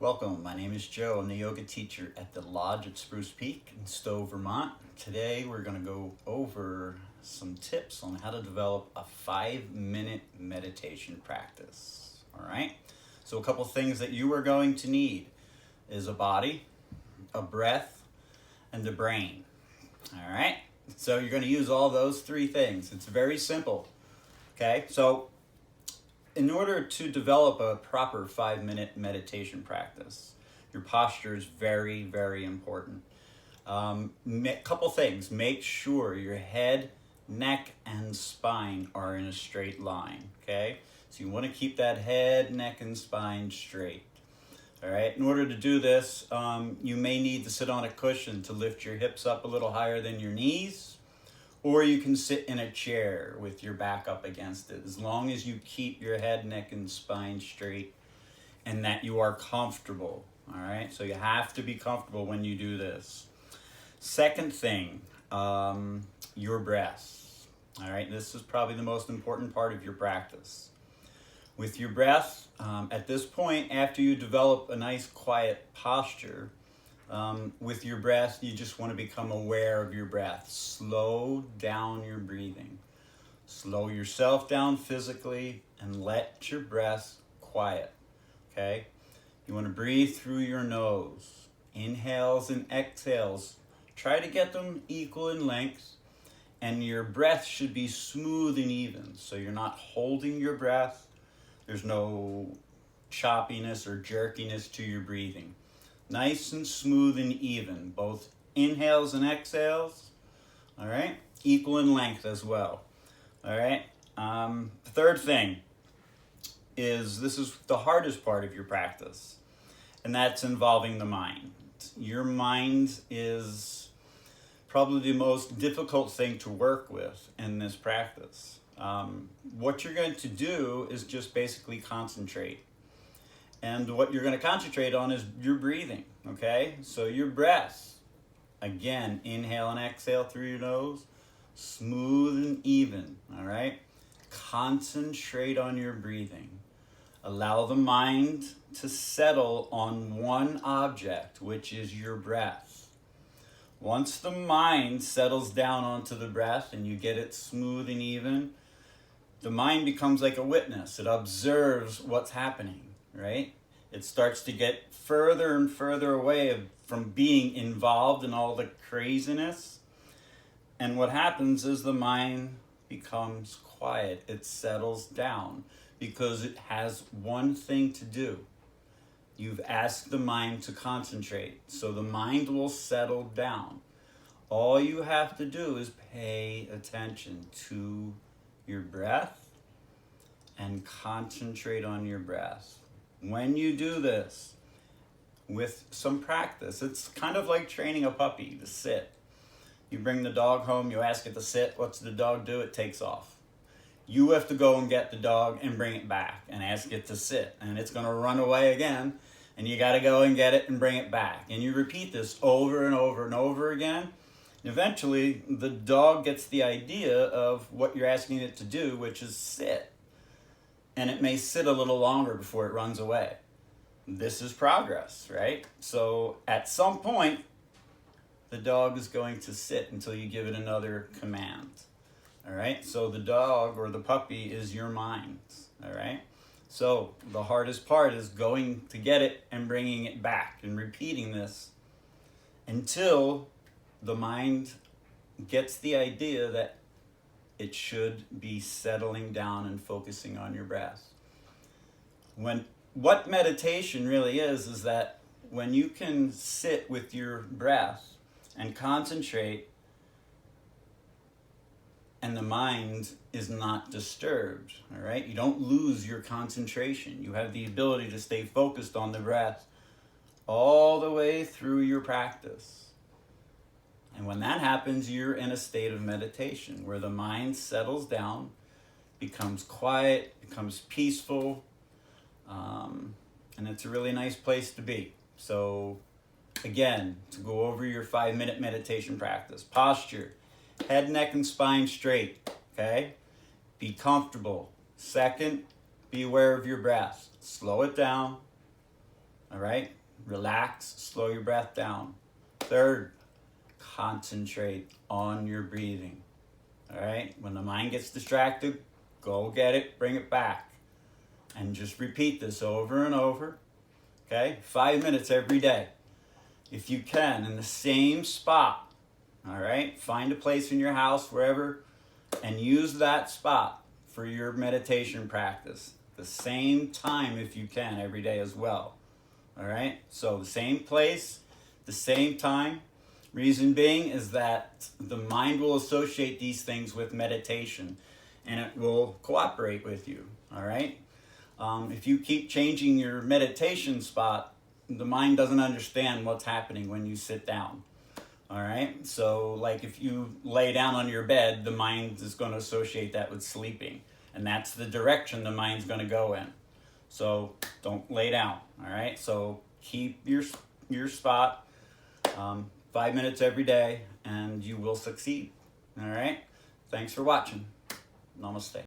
Welcome, my name is Joe. I'm the yoga teacher at the Lodge at Spruce Peak in Stowe, Vermont. Today we're going to go over some tips on how to develop a 5-minute meditation practice. All right, so a couple things that you are going to need is a body, a breath, and a brain. All right, so you're going to use all those three things. It's very simple. Okay, so in order to develop a proper 5-minute meditation practice, your posture is very, very important. Couple things. Make sure your head, neck, and spine are in a straight line. Okay? So you want to keep that head, neck, and spine straight. All right? In order to do this, you may need to sit on a cushion to lift your hips up a little higher than your knees. Or you can sit in a chair with your back up against it, as long as you keep your head, neck, and spine straight and that you are comfortable. All right, so you have to be comfortable when you do this. Second thing, your breath. All right, this is probably the most important part of your practice. With your breath, at this point, after you develop a nice quiet posture, with your breath, you just want to become aware of your breath. Slow down your breathing. Slow yourself down physically and let your breath quiet. Okay? You want to breathe through your nose. Inhales and exhales. Try to get them equal in length. And your breath should be smooth and even. So you're not holding your breath. There's no choppiness or jerkiness to your breathing. Nice and smooth and even, both inhales and exhales, all right? Equal in length as well, all right? The third thing is, this is the hardest part of your practice, and that's involving the mind. Your mind is probably the most difficult thing to work with in this practice. What you're going to do is just basically concentrate. And what you're going to concentrate on is your breathing, okay? So your breath, again, inhale and exhale through your nose, smooth and even, all right? Concentrate on your breathing. Allow the mind to settle on one object, which is your breath. Once the mind settles down onto the breath and you get it smooth and even, the mind becomes like a witness. It observes what's happening. Right? It starts to get further and further away from being involved in all the craziness. And what happens is the mind becomes quiet. It settles down because it has one thing to do. You've asked the mind to concentrate, so the mind will settle down. All you have to do is pay attention to your breath and concentrate on your breath. When you do this with some practice, it's kind of like training a puppy to sit. You bring the dog home, you ask it to sit. What's the dog do? It takes off. You have to go and get the dog and bring it back and ask it to sit. And it's going to run away again. And you got to go and get it and bring it back. And you repeat this over and over and over again. And eventually, the dog gets the idea of what you're asking it to do, which is sit. And it may sit a little longer before it runs away. This is progress, right? So at some point, the dog is going to sit until you give it another command. All right? So the dog or the puppy is your mind. All right? So the hardest part is going to get it and bringing it back and repeating this until the mind gets the idea that it should be settling down and focusing on your breath. What meditation really is that when you can sit with your breath and concentrate and the mind is not disturbed, all right? You don't lose your concentration. You have the ability to stay focused on the breath all the way through your practice. And when that happens, you're in a state of meditation where the mind settles down, becomes quiet, becomes peaceful, and it's a really nice place to be. So again, to go over your 5-minute meditation practice, posture, head, neck, and spine straight, okay? Be comfortable. Second, be aware of your breath. Slow it down. All right? Relax, slow your breath down. Third, concentrate on your breathing. All right? When the mind gets distracted, go get it, bring it back. And just repeat this over and over. Okay? 5 minutes every day. If you can, in the same spot. All right? Find a place in your house, wherever, and use that spot for your meditation practice. The same time, if you can, every day as well. All right? So the same place, the same time. Reason being is that the mind will associate these things with meditation, and it will cooperate with you. All right? If you keep changing your meditation spot, the mind doesn't understand what's happening when you sit down. All right? So, like if you lay down on your bed, the mind is going to associate that with sleeping. And that's the direction the mind's going to go in. So, don't lay down. All right? So, keep your spot 5 minutes every day, and you will succeed. All right? Thanks for watching. Namaste.